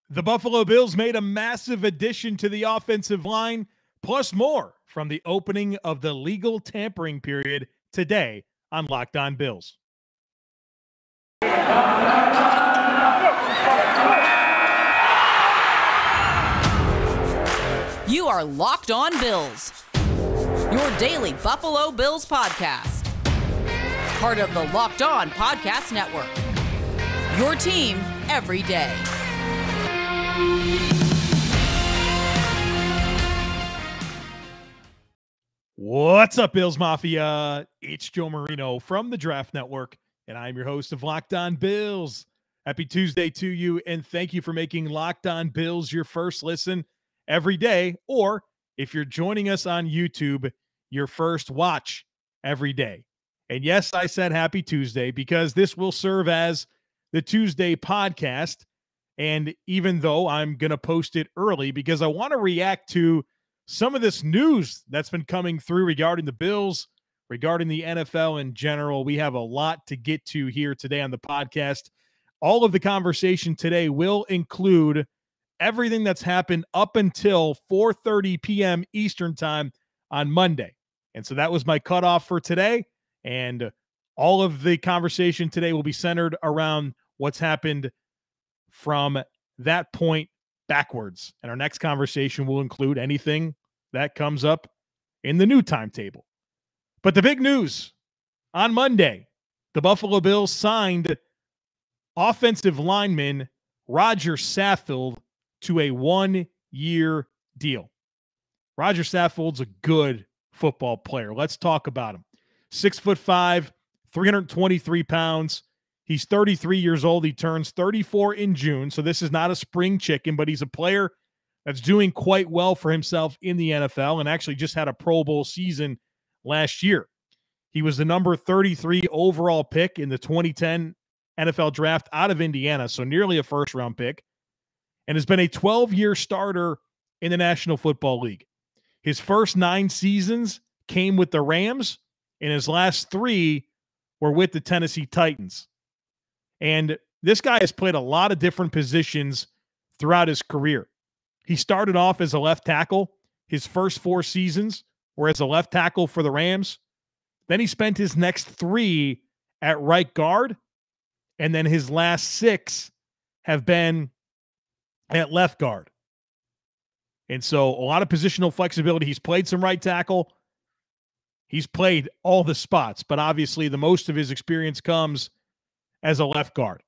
The Buffalo Bills made a massive addition to the offensive line, plus more from the opening of the legal tampering period today on Locked On Bills. You are Locked On Bills, your daily Buffalo Bills podcast. Part of the Locked On Podcast Network, your team every day. What's up, Bills Mafia? It's Joe Marino from the Draft Network, and I'm your host of Locked On Bills. Happy Tuesday to you, and thank you for making Locked On Bills your first listen every day, or if you're joining us on YouTube, your first watch every day. And yes, I said happy Tuesday because this will serve as the Tuesday podcast. And even though I'm going to post it early because I want to react to some of this news that's been coming through regarding the Bills, regarding the NFL in general, we have a lot to get to here today on the podcast. All of the conversation today will include everything that's happened up until 4:30 p.m. Eastern time on Monday. And so that was my cutoff for today. And all of the conversation today will be centered around what's happened from that point backwards. And our next conversation will include anything that comes up in the new timetable. But the big news on Monday, the Buffalo Bills signed offensive lineman Rodger Saffold to a 1-year deal. Rodger Saffold's a good football player. Let's talk about him. 6'5", 323 pounds. He's 33 years old. He turns 34 in June, so this is not a spring chicken, but he's a player that's doing quite well for himself in the NFL and actually just had a Pro Bowl season last year. He was the number 33 overall pick in the 2010 NFL draft out of Indiana, so nearly a first-round pick, and has been a 12-year starter in the National Football League. His first 9 seasons came with the Rams, and his last 3 were with the Tennessee Titans. And this guy has played a lot of different positions throughout his career. He started off as a left tackle. His first 4 seasons were as a left tackle for the Rams. Then he spent his next 3 at right guard, and then his last 6 have been at left guard. And so a lot of positional flexibility. He's played some right tackle. He's played all the spots, but obviously the most of his experience comes as a left guard.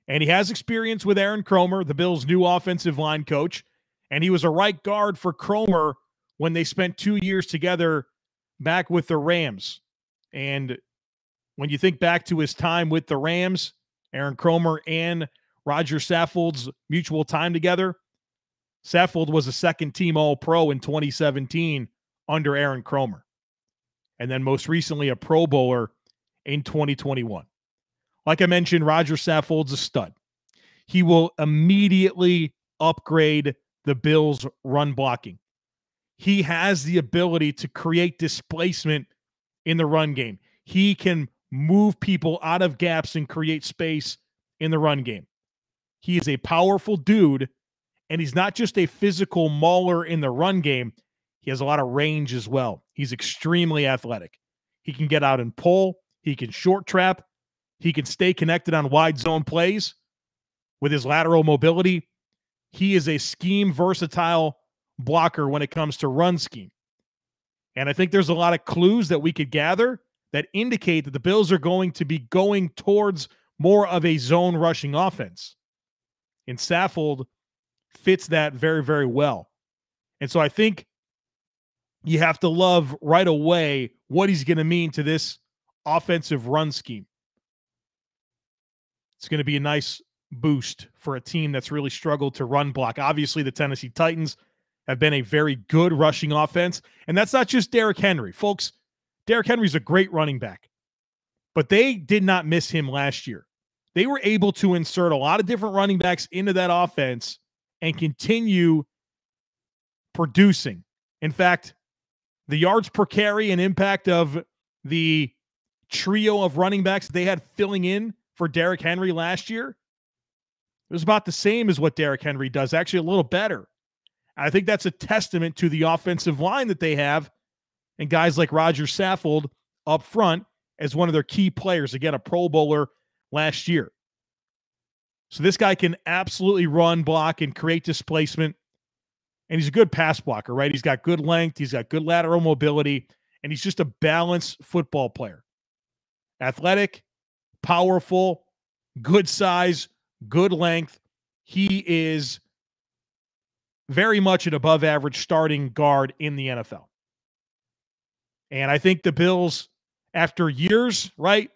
And he has experience with Aaron Kromer, the Bills' new offensive line coach, and he was a right guard for Kromer when they spent 2 years together back with the Rams. And when you think back to his time with the Rams, Aaron Kromer and Rodger Saffold's mutual time together, Saffold was a second-team All-Pro in 2017 under Aaron Kromer, and then most recently a Pro Bowler in 2021. Like I mentioned, Rodger Saffold's a stud. He will immediately upgrade the Bills' run blocking. He has the ability to create displacement in the run game. He can move people out of gaps and create space in the run game. He is a powerful dude, and he's not just a physical mauler in the run game. He has a lot of range as well. He's extremely athletic. He can get out and pull. He can short trap. He can stay connected on wide zone plays with his lateral mobility. He is a scheme versatile blocker when it comes to run scheme. And I think there's a lot of clues that we could gather that indicate that the Bills are going to be going towards more of a zone rushing offense. And Saffold fits that very, very well. And so I think you have to love right away what he's going to mean to this offensive run scheme. It's going to be a nice boost for a team that's really struggled to run block. Obviously, the Tennessee Titans have been a very good rushing offense, and that's not just Derrick Henry. Folks, Derrick Henry's a great running back, but they did not miss him last year. They were able to insert a lot of different running backs into that offense and continue producing. In fact, the yards per carry and impact of the trio of running backs they had filling in for Derrick Henry last year, It was about the same as what Derrick Henry does, actually a little better. I think that's a testament to the offensive line that they have and guys like Rodger Saffold up front as one of their key players. Again, a Pro Bowler last year. So this guy can absolutely run, block, and create displacement. And he's a good pass blocker, right? He's got good length. He's got good lateral mobility. And he's just a balanced football player. Athletic, powerful, good size, good length. He is very much an above-average starting guard in the NFL. And I think the Bills, after years, right,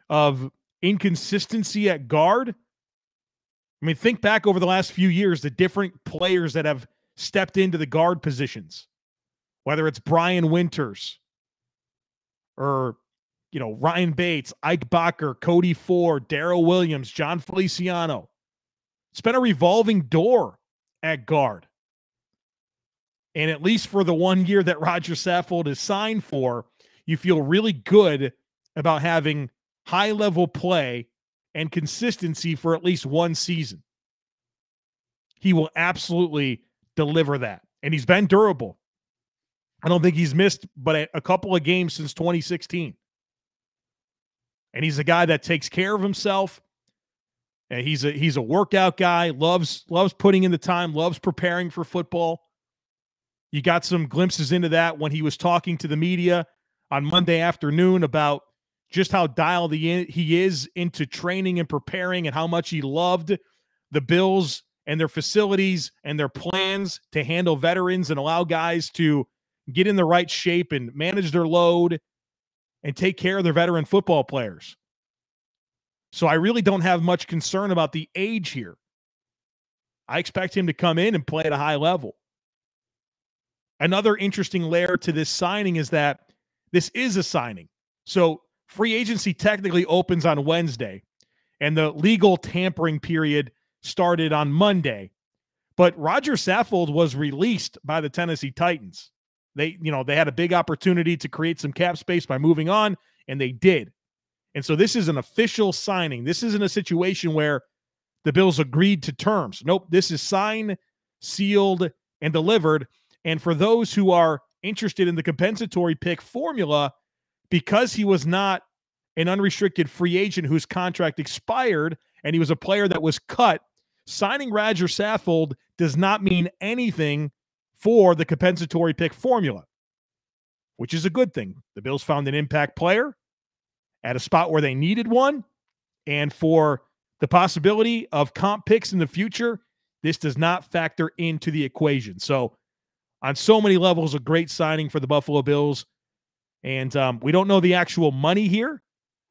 of inconsistency at guard, I mean, think back over the last few years, the different players that have stepped into the guard positions, whether it's Brian Winters or, Ryan Bates, Ike Bacher, Cody Ford, Darrell Williams, John Feliciano. It's been a revolving door at guard. And at least for the 1 year that Rodger Saffold is signed for, you feel really good about having high-level play and consistency for at least one season. He will absolutely deliver that. And he's been durable. I don't think he's missed but a couple of games since 2016. And he's a guy that takes care of himself. And he's a workout guy, loves putting in the time, loves preparing for football. You got some glimpses into that when he was talking to the media on Monday afternoon about just how dialed he is into training and preparing and how much he loved the Bills and their facilities and their plans to handle veterans and allow guys to get in the right shape and manage their load and take care of their veteran football players. So I really don't have much concern about the age here. I expect him to come in and play at a high level. Another interesting layer to this signing is that this is a signing. So free agency technically opens on Wednesday, and the legal tampering period started on Monday. But Rodger Saffold was released by the Tennessee Titans. They had a big opportunity to create some cap space by moving on, and they did. And so this is an official signing. This isn't a situation where the Bills agreed to terms. Nope, this is signed, sealed, and delivered. And for those who are interested in the compensatory pick formula, because he was not an unrestricted free agent whose contract expired and he was a player that was cut, signing Rodger Saffold does not mean anything for the compensatory pick formula, which is a good thing. The Bills found an impact player at a spot where they needed one, and for the possibility of comp picks in the future, this does not factor into the equation. So on so many levels, a great signing for the Buffalo Bills. And we don't know the actual money here,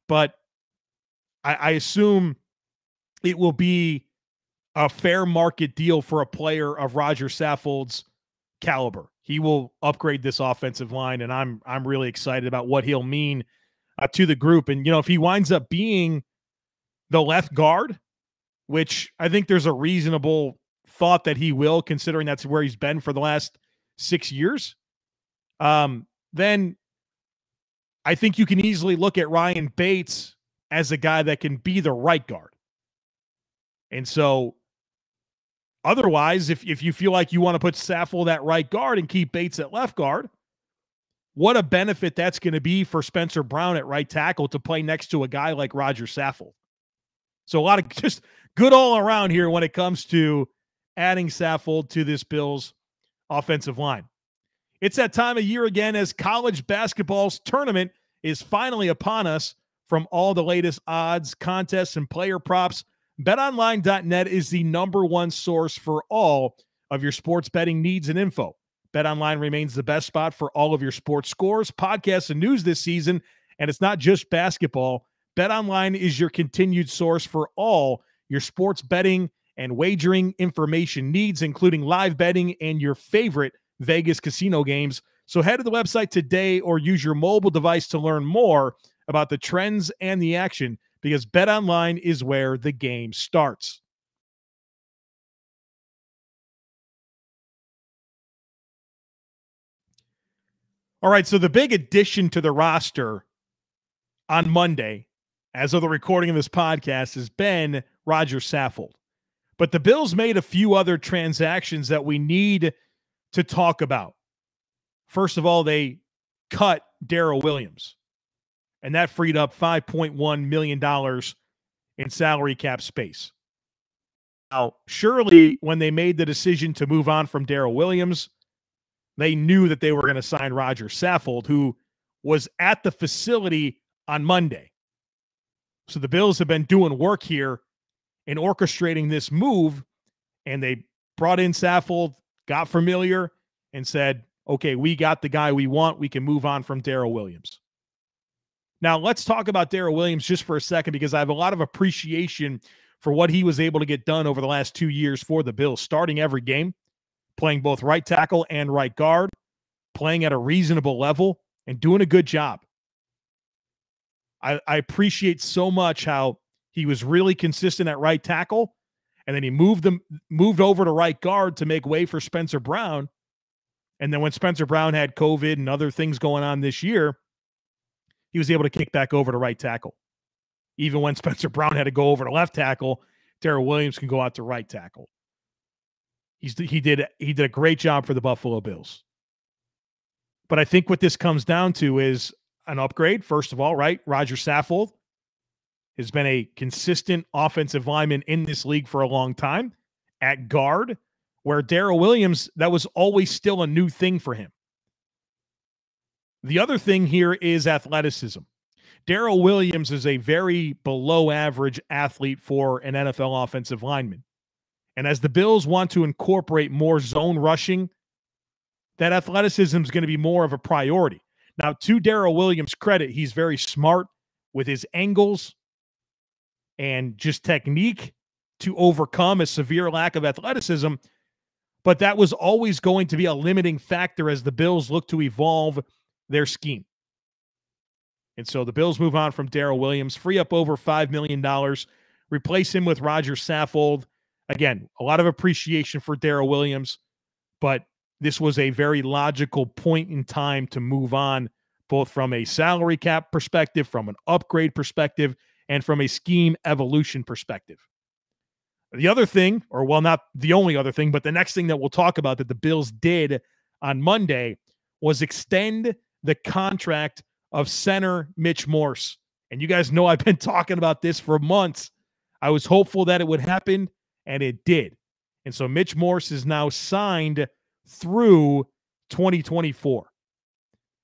but I assume it will be a fair market deal for a player of Rodger Saffold's caliber. He will upgrade this offensive line, and I'm really excited about what he'll mean to the group. And, if he winds up being the left guard, which I think there's a reasonable thought that he will, considering that's where he's been for the last 6 years, then I think you can easily look at Ryan Bates as a guy that can be the right guard. And so otherwise, if you feel like you want to put Saffold at right guard and keep Bates at left guard, what a benefit that's going to be for Spencer Brown at right tackle to play next to a guy like Rodger Saffold. So a lot of just good all around here when it comes to adding Saffold to this Bills offensive line. It's that time of year again as college basketball's tournament is finally upon us. From all the latest odds, contests, and player props, BetOnline.net is the #1 source for all of your sports betting needs and info. BetOnline remains the best spot for all of your sports scores, podcasts, and news this season, and it's not just basketball. BetOnline is your continued source for all your sports betting and wagering information needs, including live betting and your favorite Vegas casino games. So head to the website today or use your mobile device to learn more about the trends and the action, because BetOnline is where the game starts. All right, so the big addition to the roster on Monday, as of the recording of this podcast, has been Rodger Saffold. But the Bills made a few other transactions that we need to talk about. First of all, they cut Darrell Williams, and that freed up $5.1 million in salary cap space. Now, surely when they made the decision to move on from Darrell Williams, they knew that they were going to sign Rodger Saffold, who was at the facility on Monday. So the Bills have been doing work here in orchestrating this move, and they brought in Saffold, got familiar, and said, okay, we got the guy we want. We can move on from Darrell Williams. Now, let's talk about Darrell Williams just for a second, because I have a lot of appreciation for what he was able to get done over the last 2 years for the Bills, starting every game, playing both right tackle and right guard, playing at a reasonable level, and doing a good job. I appreciate so much how he was really consistent at right tackle, and then he moved over to right guard to make way for Spencer Brown. And then when Spencer Brown had COVID and other things going on this year, he was able to kick back over to right tackle. Even when Spencer Brown had to go over to left tackle, Darrell Williams can go out to right tackle. He did a great job for the Buffalo Bills. But I think what this comes down to is an upgrade, first of all, right? Rodger Saffold has been a consistent offensive lineman in this league for a long time at guard, where Darrell Williams, that was always still a new thing for him. The other thing here is athleticism. Darrell Williams is a very below average athlete for an NFL offensive lineman. And as the Bills want to incorporate more zone rushing, that athleticism is going to be more of a priority. Now, to Darrell Williams' credit, he's very smart with his angles and just technique to overcome a severe lack of athleticism. But that was always going to be a limiting factor as the Bills look to evolve their scheme. And so the Bills move on from Darrell Williams, free up over $5 million, replace him with Rodger Saffold. Again, a lot of appreciation for Darrell Williams, but this was a very logical point in time to move on, both from a salary cap perspective, from an upgrade perspective, and from a scheme evolution perspective. The other thing, or well, not the only other thing, but the next thing that we'll talk about that the Bills did on Monday was extend the contract of center Mitch Morse. And you guys know I've been talking about this for months. I was hopeful that it would happen, and it did. And so Mitch Morse is now signed through 2024.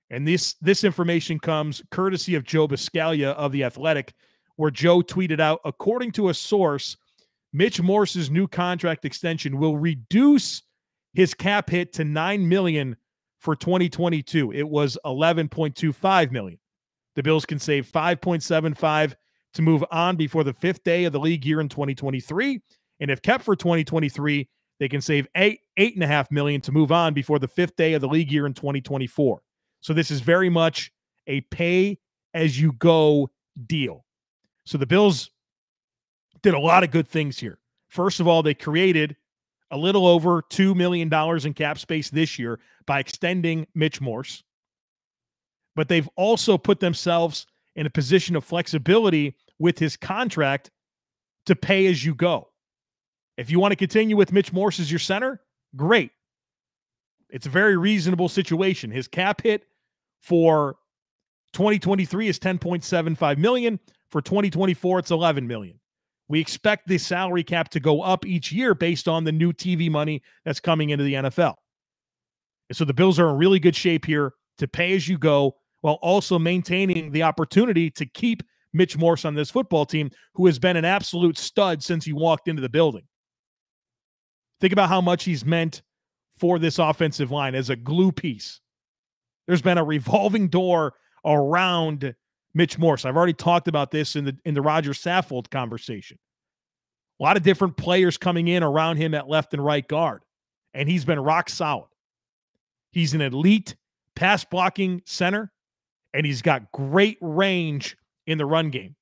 And this information comes courtesy of Joe Buscaglia of The Athletic, where Joe tweeted out, according to a source, Mitch Morse's new contract extension will reduce his cap hit to $9 million for 2022. It was $11.25 million. The Bills can save $5.75 to move on before the fifth day of the league year in 2023. And if kept for 2023, they can save $8.5 million to move on before the fifth day of the league year in 2024. So this is very much a pay-as-you-go deal. So the Bills did a lot of good things here. First of all, they created a little over $2 million in cap space this year by extending Mitch Morse. But they've also put themselves in a position of flexibility with his contract to pay as you go. If you want to continue with Mitch Morse as your center, great. It's a very reasonable situation. His cap hit for 2023 is $10.75 million. For 2024, it's $11 million. We expect the salary cap to go up each year based on the new TV money that's coming into the NFL. And so the Bills are in really good shape here to pay as you go while also maintaining the opportunity to keep Mitch Morse on this football team, who has been an absolute stud since he walked into the building. Think about how much he's meant for this offensive line as a glue piece. There's been a revolving door around Mitch Morse. I've already talked about this in the Rodger Saffold conversation. A lot of different players coming in around him at left and right guard, and he's been rock solid. He's an elite pass blocking center, and he's got great range in the run game.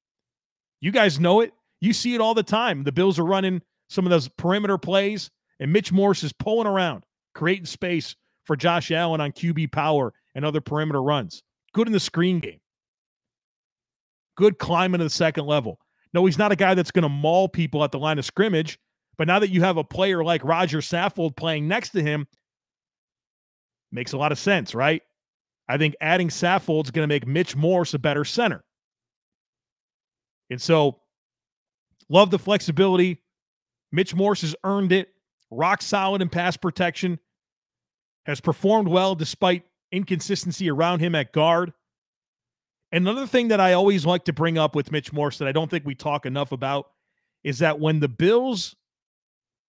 You guys know it. You see it all the time. The Bills are running some of those perimeter plays, and Mitch Morse is pulling around, creating space for Josh Allen on QB power and other perimeter runs. Good in the screen game. Good climbing to the second level. No, he's not a guy that's going to maul people at the line of scrimmage, But now that you have a player like Rodger Saffold playing next to him, makes a lot of sense, right? I think adding Saffold is going to make Mitch Morse a better center. And so, love the flexibility. Mitch Morse has earned it. Rock solid in pass protection. Has performed well despite inconsistency around him at guard. And another thing that I always like to bring up with Mitch Morse that I don't think we talk enough about is that when the Bills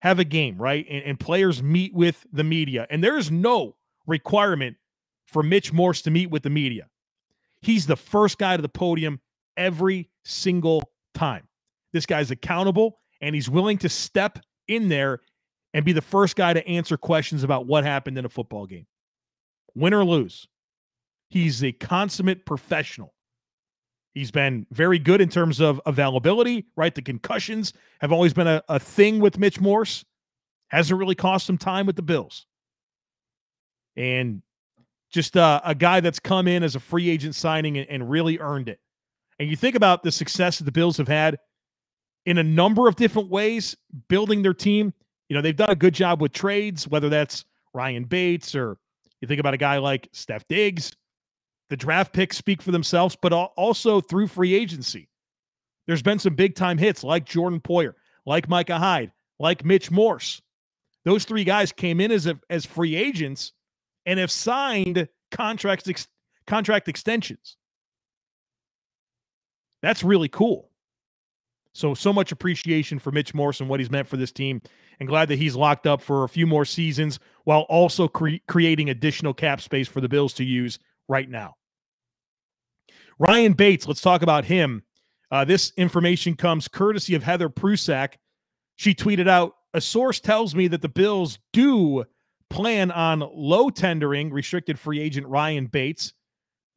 have a game, right, and players meet with the media, and there is no requirement for Mitch Morse to meet with the media. He's the first guy to the podium every single time. This guy's accountable, and he's willing to step in there and be the first guy to answer questions about what happened in a football game. Win or lose. He's a consummate professional. He's been very good in terms of availability, right? The concussions have always been a thing with Mitch Morse. Hasn't really cost him time with the Bills. And just a guy that's come in as a free agent signing and really earned it. And you think about the success that the Bills have had in a number of different ways, building their team. You know, they've done a good job with trades, whether that's Ryan Bates or you think about a guy like Steph Diggs. The draft picks speak for themselves, but also through free agency. There's been some big-time hits like Jordan Poyer, like Micah Hyde, like Mitch Morse. Those three guys came in as free agents and have signed contract extensions. That's really cool. So much appreciation for Mitch Morse and what he's meant for this team, and glad that he's locked up for a few more seasons while also creating additional cap space for the Bills to use right now. Ryan Bates, let's talk about him. This information comes courtesy of Heather Prusak. She tweeted out, "A source tells me that the Bills do plan on low tendering restricted free agent Ryan Bates.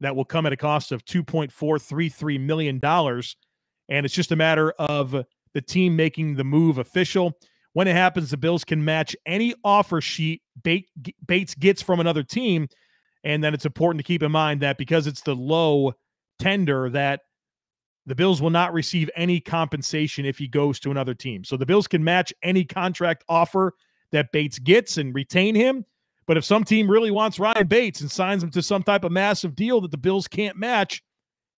That will come at a cost of $2.433 million. And it's just a matter of the team making the move official. When it happens, the Bills can match any offer sheet Bates gets from another team. And then it's important to keep in mind that because it's the low tender, that the Bills will not receive any compensation if he goes to another team. So the Bills can match any contract offer that Bates gets and retain him. But if some team really wants Ryan Bates and signs him to some type of massive deal that the Bills can't match,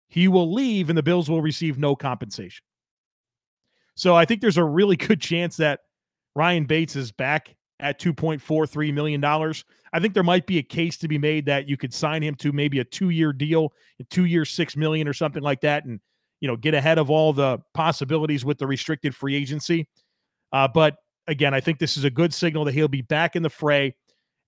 he will leave and the Bills will receive no compensation. So I think there's a really good chance that Ryan Bates is back at $2.43 million. I think there might be a case to be made that you could sign him to maybe a 2-year deal, a 2-year, $6 million or something like that, and get ahead of all the possibilities with the restricted free agency. But again, I think this is a good signal that he'll be back in the fray,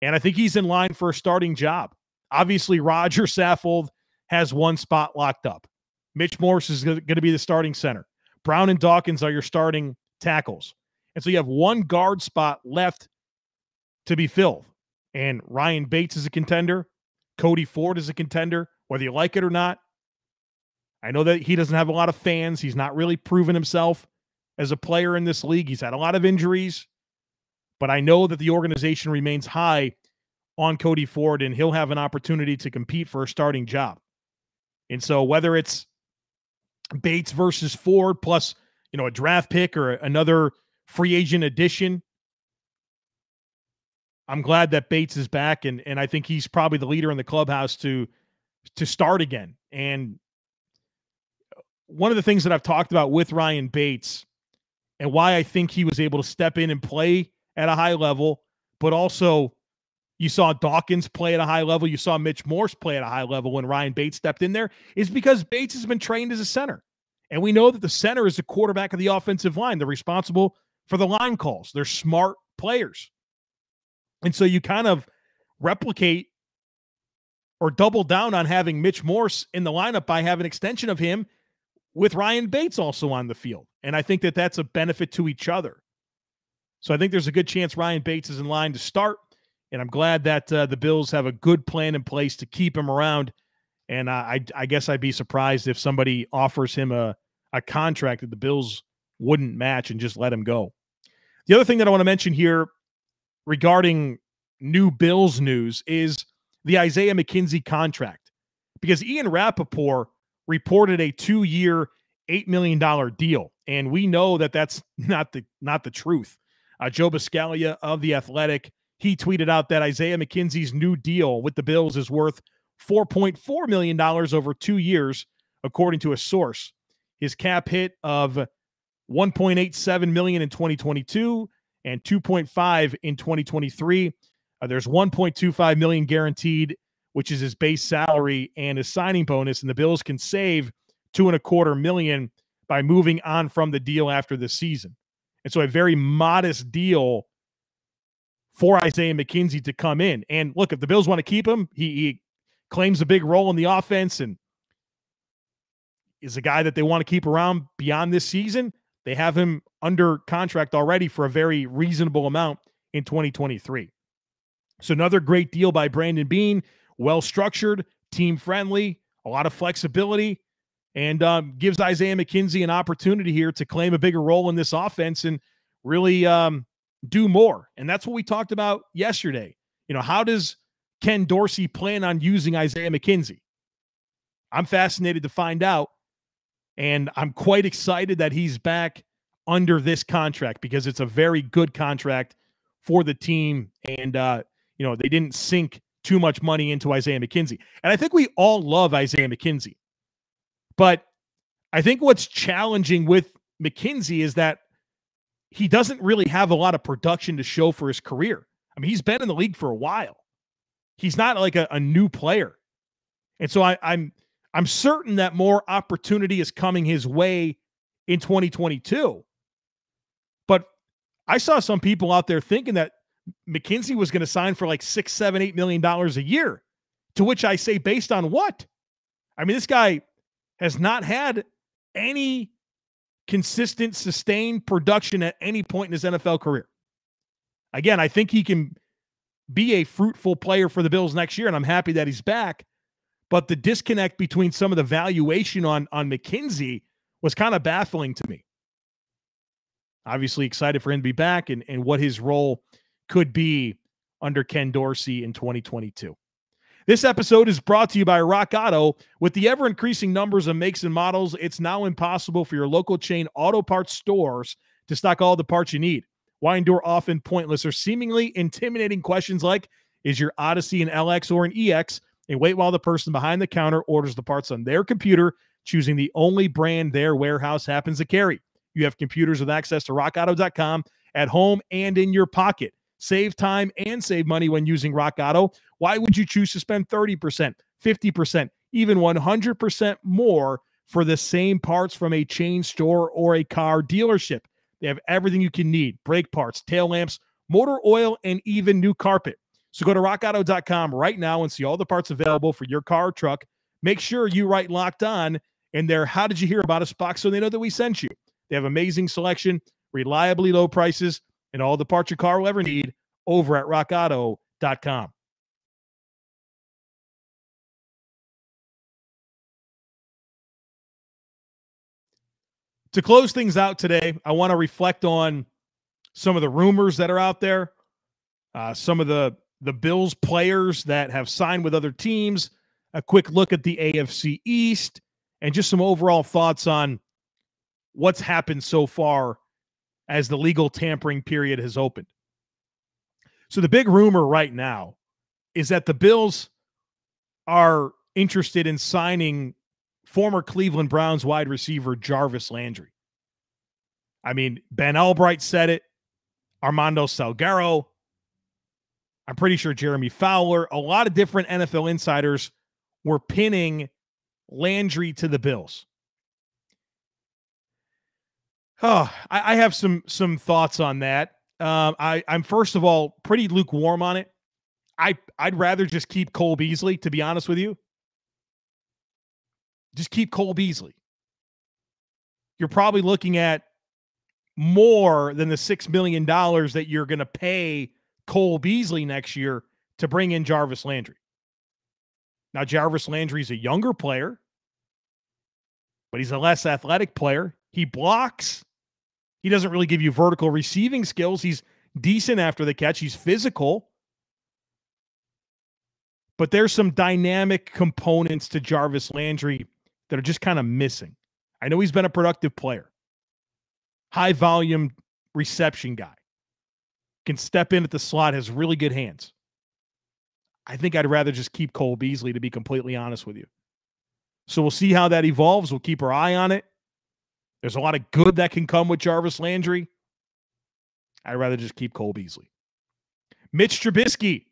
and I think he's in line for a starting job. Obviously, Rodger Saffold has one spot locked up. Mitch Morse is going to be the starting center. Brown and Dawkins are your starting tackles. And so you have one guard spot left to be filled. And Ryan Bates is a contender. Cody Ford is a contender, whether you like it or not. I know that he doesn't have a lot of fans. He's not really proven himself as a player in this league. He's had a lot of injuries. But I know that the organization remains high on Cody Ford, and he'll have an opportunity to compete for a starting job. And so whether it's Bates versus Ford plus, a draft pick or another free agent addition, I'm glad that Bates is back, and I think he's probably the leader in the clubhouse to start again. And one of the things that I've talked about with Ryan Bates and why I think he was able to step in and play at a high level, but also you saw Dawkins play at a high level, you saw Mitch Morse play at a high level when Ryan Bates stepped in there, is because Bates has been trained as a center. And we know that the center is the quarterback of the offensive line. They're responsible for the line calls. They're smart players. And so you kind of replicate or double down on having Mitch Morse in the lineup by having an extension of him with Ryan Bates also on the field. And I think that that's a benefit to each other. So I think there's a good chance Ryan Bates is in line to start. And I'm glad that the Bills have a good plan in place to keep him around. And I guess I'd be surprised if somebody offers him a contract that the Bills wouldn't match and just let him go. The other thing that I want to mention here regarding new Bills news is the Isaiah Mckenzie contract. Because Ian Rappaport reported a 2-year, $8 million deal. And we know that that's not the truth. Joe Buscaglia of The Athletic, he tweeted out that Isaiah McKenzie's new deal with the Bills is worth $4.4 million over 2 years, according to a source. His cap hit of $1.87 million in 2022 and $2.5 in 2023. There's $1.25 million guaranteed, which is his base salary and his signing bonus, and the Bills can save $2.25 million by moving on from the deal after the season. And so a very modest deal for Isaiah McKenzie to come in. And look, if the Bills want to keep him, he claims a big role in the offense and is a guy that they want to keep around beyond this season. They have him under contract already for a very reasonable amount in 2023. So another great deal by Brandon Beane, well-structured, team-friendly, a lot of flexibility, and gives Isaiah McKenzie an opportunity here to claim a bigger role in this offense and really do more. And that's what we talked about yesterday. You know, how does Ken Dorsey plan on using Isaiah McKenzie? I'm fascinated to find out, and I'm quite excited that he's back under this contract because it's a very good contract for the team. And, you know, they didn't sink too much money into Isaiah McKenzie. And I think we all love Isaiah McKenzie. But I think what's challenging with McKenzie is that he doesn't really have a lot of production to show for his career. I mean, he's been in the league for a while. He's not like a new player. And so I'm certain that more opportunity is coming his way in 2022. But I saw some people out there thinking that McKenzie was going to sign for like $6, $7, $8 million a year, to which I say, based on what? I mean, this guy has not had any consistent, sustained production at any point in his NFL career. Again, I think he can be a fruitful player for the Bills next year, and I'm happy that he's back. But the disconnect between some of the valuation on McKenzie was kind of baffling to me. Obviously excited for him to be back and what his role could be under Ken Dorsey in 2022. This episode is brought to you by Rock Auto. With the ever-increasing numbers of makes and models, it's now impossible for your local chain auto parts stores to stock all the parts you need. Why endure often pointless or seemingly intimidating questions like, is your Odyssey an LX or an EX? And wait while the person behind the counter orders the parts on their computer, choosing the only brand their warehouse happens to carry. You have computers with access to rockauto.com at home and in your pocket. Save time and save money when using Rock Auto. Why would you choose to spend 30%, 50%, even 100% more for the same parts from a chain store or a car dealership? They have everything you can need: brake parts, tail lamps, motor oil, and even new carpet. So go to rockauto.com right now and see all the parts available for your car or truck. Make sure you write Locked On in their "How did you hear about us" box so they know that we sent you. They have amazing selection, reliably low prices, and all the parts your car will ever need over at rockauto.com. To close things out today, I want to reflect on some of the rumors that are out there, some of the Bills players that have signed with other teams, a quick look at the AFC East, and just some overall thoughts on what's happened so far as the legal tampering period has opened. So the big rumor right now is that the Bills are interested in signing former Cleveland Browns wide receiver Jarvis Landry. I mean, Ben Albright said it, Armando Salguero, I'm pretty sure Jeremy Fowler, a lot of different NFL insiders were pinning Landry to the Bills. Oh, I have some thoughts on that. I'm first of all pretty lukewarm on it. I'd rather just keep Cole Beasley, to be honest with you. Just keep Cole Beasley. You're probably looking at more than the $6 million that you're going to pay Cole Beasley next year to bring in Jarvis Landry. Now, Jarvis Landry is a younger player, but he's a less athletic player. He blocks. He doesn't really give you vertical receiving skills. He's decent after the catch. He's physical. But there's some dynamic components to Jarvis Landry that are just kind of missing. I know he's been a productive player. High volume reception guy. can step in at the slot, has really good hands. I think I'd rather just keep Cole Beasley, to be completely honest with you. So we'll see how that evolves. We'll keep our eye on it. There's a lot of good that can come with Jarvis Landry. I'd rather just keep Cole Beasley. Mitch Trubisky,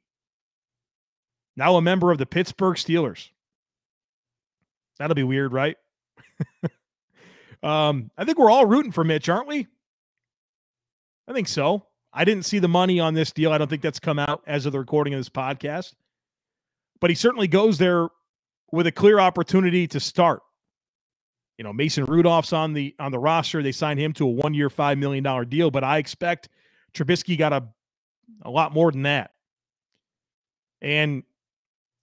now a member of the Pittsburgh Steelers. That'll be weird, right? I think we're all rooting for Mitch, aren't we? I think so. I didn't see the money on this deal. I don't think that's come out as of the recording of this podcast. But he certainly goes there with a clear opportunity to start. You know, Mason Rudolph's on the roster. They signed him to a 1-year, $5 million deal, but I expect Trubisky got a lot more than that. And,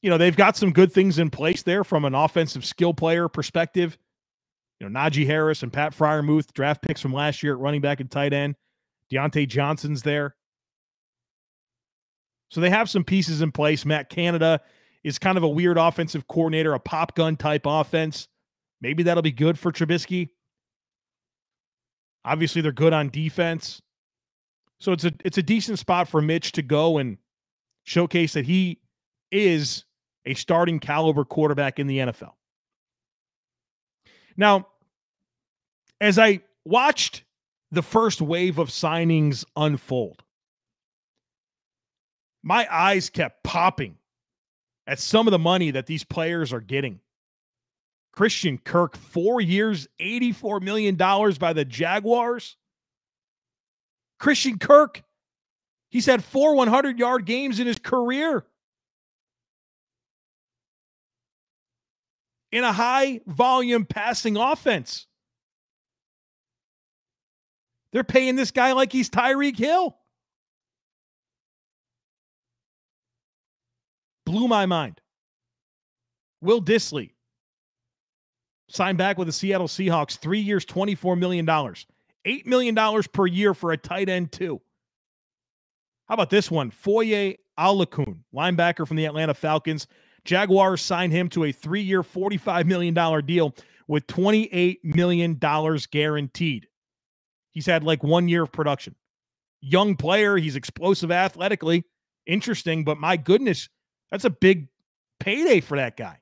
you know, they've got some good things in place there from an offensive skill player perspective. You know, Najee Harris and Pat Freiermuth, draft picks from last year at running back and tight end. Deontay Johnson's there. So they have some pieces in place. Matt Canada is kind of a weird offensive coordinator, a pop gun type offense. Maybe that'll be good for Trubisky. Obviously, they're good on defense. So it's a decent spot for Mitch to go and showcase that he is a starting caliber quarterback in the NFL. Now, as I watched the first wave of signings unfold, my eyes kept popping at some of the money that these players are getting. Christian Kirk, 4 years, $84 million by the Jaguars. Christian Kirk, he's had 4 100-yard games in his career. In a high-volume passing offense. They're paying this guy like he's Tyreek Hill. Blew my mind. Will Dissly signed back with the Seattle Seahawks, 3 years, $24 million. $8 million per year for a tight end, too. How about this one? Foye Alakun, linebacker from the Atlanta Falcons. Jaguars signed him to a 3-year, $45 million deal with $28 million guaranteed. He's had like 1 year of production. Young player. He's explosive athletically. Interesting, but my goodness, that's a big payday for that guy.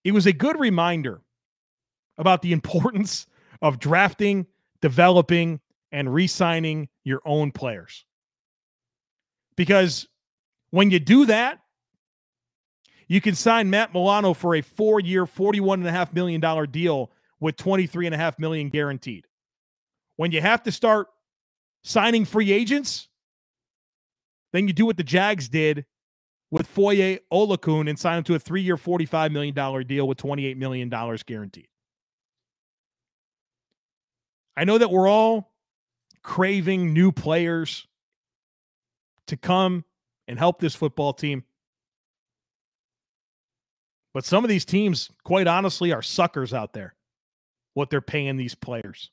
It was a good reminder about the importance of drafting, developing, and re-signing your own players. Because when you do that, you can sign Matt Milano for a 4-year, $41.5 million deal with $23.5 million guaranteed. When you have to start signing free agents, then you do what the Jags did with Foye Olakun and sign him to a 3-year, $45 million deal with $28 million guaranteed. I know that we're all craving new players to come and help this football team. But some of these teams, quite honestly, are suckers out there, what they're paying these players.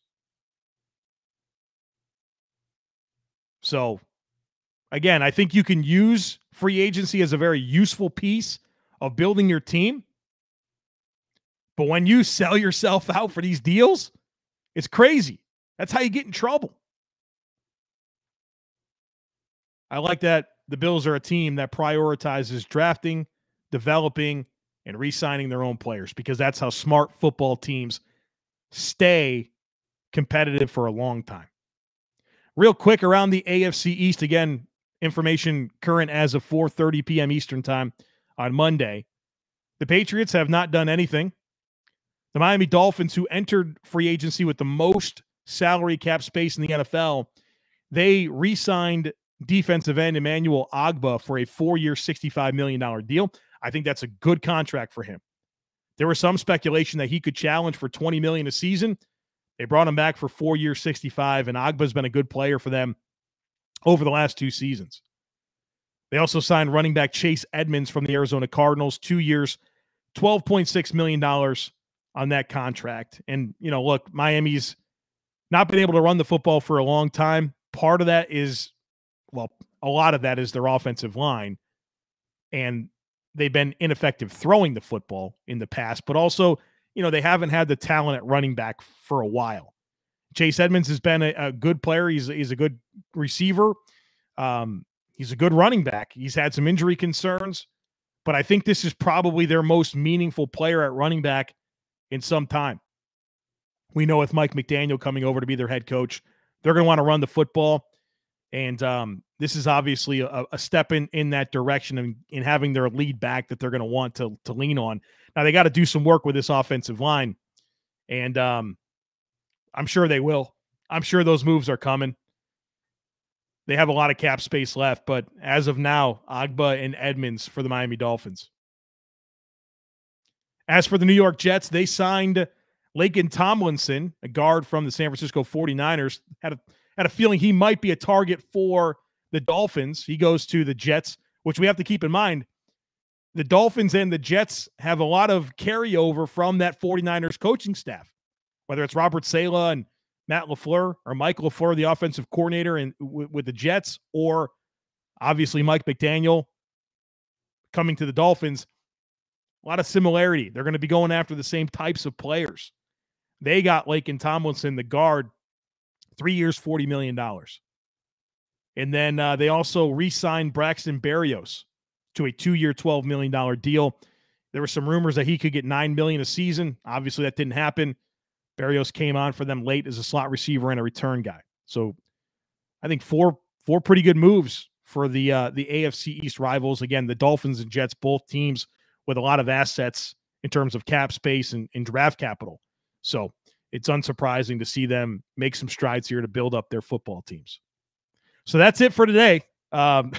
So, again, I think you can use free agency as a very useful piece of building your team. But when you sell yourself out for these deals, it's crazy. That's how you get in trouble. I like that the Bills are a team that prioritizes drafting, developing, and re-signing their own players, because that's how smart football teams stay competitive for a long time. Real quick, around the AFC East, again, information current as of 4:30 p.m. Eastern time on Monday. The Patriots have not done anything. The Miami Dolphins, who entered free agency with the most salary cap space in the NFL, they re-signed defensive end Emmanuel Ogbah for a 4-year, $65 million deal. I think that's a good contract for him. There was some speculation that he could challenge for $20 million a season. They brought him back for 4 years, $65, and Ogbah's been a good player for them over the last 2 seasons. They also signed running back Chase Edmonds from the Arizona Cardinals, 2 years, $12.6 million on that contract. And, you know, look, Miami's not been able to run the football for a long time. Part of that is, well, a lot of that is their offensive line. And they've been ineffective throwing the football in the past, but also, you know, they haven't had the talent at running back for a while. Chase Edmonds has been a good player. He's a good receiver. He's a good running back. He's had some injury concerns, but I think this is probably their most meaningful player at running back in some time. We know with Mike McDaniel coming over to be their head coach, they're going to want to run the football. And this is obviously a step in that direction and in having their lead back that they're going to want to lean on. Now, they got to do some work with this offensive line, and I'm sure they will. I'm sure those moves are coming. They have a lot of cap space left, but as of now, Agba and Edmonds for the Miami Dolphins. As for the New York Jets, they signed Laken Tomlinson, a guard from the San Francisco 49ers. Had a feeling he might be a target for the Dolphins. He goes to the Jets, which we have to keep in mind. The Dolphins and the Jets have a lot of carryover from that 49ers coaching staff, whether it's Robert Saleh and Matt LaFleur or Mike LaFleur, the offensive coordinator and with the Jets, or obviously Mike McDaniel coming to the Dolphins. A lot of similarity. They're going to be going after the same types of players. They got Laken Tomlinson, the guard, 3 years, $40 million. And then they also re-signed Braxton Berrios to a 2-year, $12 million deal. There were some rumors that he could get $9 million a season. Obviously, that didn't happen. Berrios came on for them late as a slot receiver and a return guy. So I think four pretty good moves for the AFC East rivals. Again, the Dolphins and Jets, both teams with a lot of assets in terms of cap space and draft capital. So it's unsurprising to see them make some strides here to build up their football teams. So that's it for today. I'm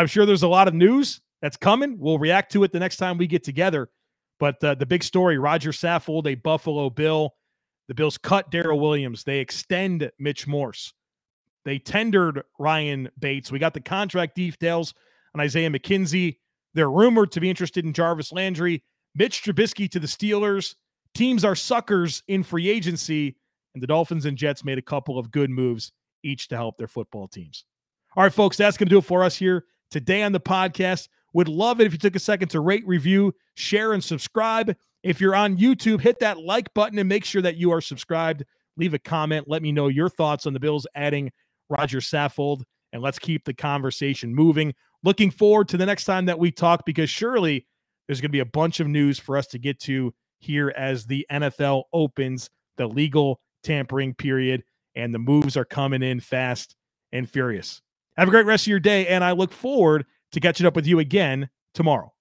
sure there's a lot of news that's coming. We'll react to it the next time we get together. But the big story, Rodger Saffold, a Buffalo Bill. The Bills cut Darrell Williams. They extend Mitch Morse. They tendered Ryan Bates. We got the contract details on Isaiah Mckenzie. They're rumored to be interested in Jarvis Landry. Mitch Trubisky to the Steelers. Teams are suckers in free agency, and the Dolphins and Jets made a couple of good moves, each to help their football teams. All right, folks, that's going to do it for us here today on the podcast. Would love it if you took a second to rate, review, share, and subscribe. If you're on YouTube, hit that like button and make sure that you are subscribed. Leave a comment. Let me know your thoughts on the Bills adding Rodger Saffold, and let's keep the conversation moving. Looking forward to the next time that we talk, because surely there's going to be a bunch of news for us to get to here as the NFL opens the legal tampering period, and the moves are coming in fast and furious. Have a great rest of your day, and I look forward to catching up with you again tomorrow.